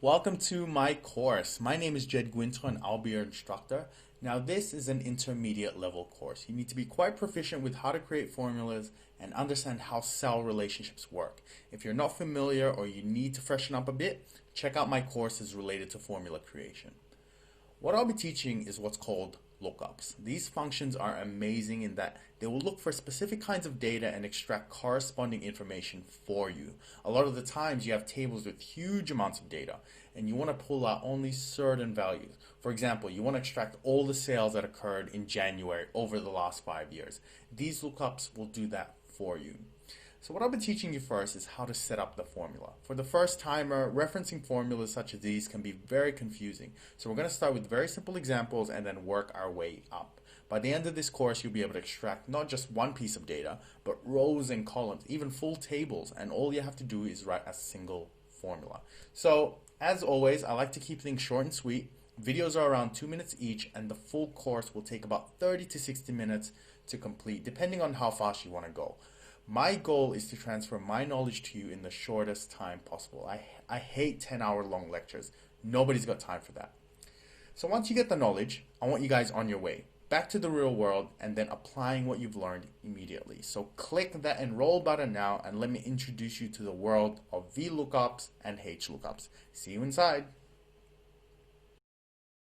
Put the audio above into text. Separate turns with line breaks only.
Welcome to my course. My name is Jed Guinto and I'll be your instructor. Now this is an intermediate level course. You need to be quite proficient with how to create formulas and understand how cell relationships work. If you're not familiar or you need to freshen up a bit, check out my courses related to formula creation. What I'll be teaching is what's called lookups. These functions are amazing in that they will look for specific kinds of data and extract corresponding information for you. A lot of the times you have tables with huge amounts of data and you want to pull out only certain values. For example, you want to extract all the sales that occurred in January over the last 5 years. These lookups will do that for you. So what I'll be teaching you first is how to set up the formula. For the first timer, referencing formulas such as these can be very confusing. So we're going to start with very simple examples and then work our way up. By the end of this course, you'll be able to extract not just one piece of data, but rows and columns, even full tables, and all you have to do is write a single formula. So as always, I like to keep things short and sweet. Videos are around 2 minutes each, and the full course will take about 30 to 60 minutes to complete, depending on how fast you want to go. My goal is to transfer my knowledge to you in the shortest time possible. I hate 10-hour long lectures. Nobody's got time for that. So once you get the knowledge, I want you guys on your way, back to the real world, and then applying what you've learned immediately. So click that enroll button now and let me introduce you to the world of VLOOKUPs and HLOOKUPs. See you inside.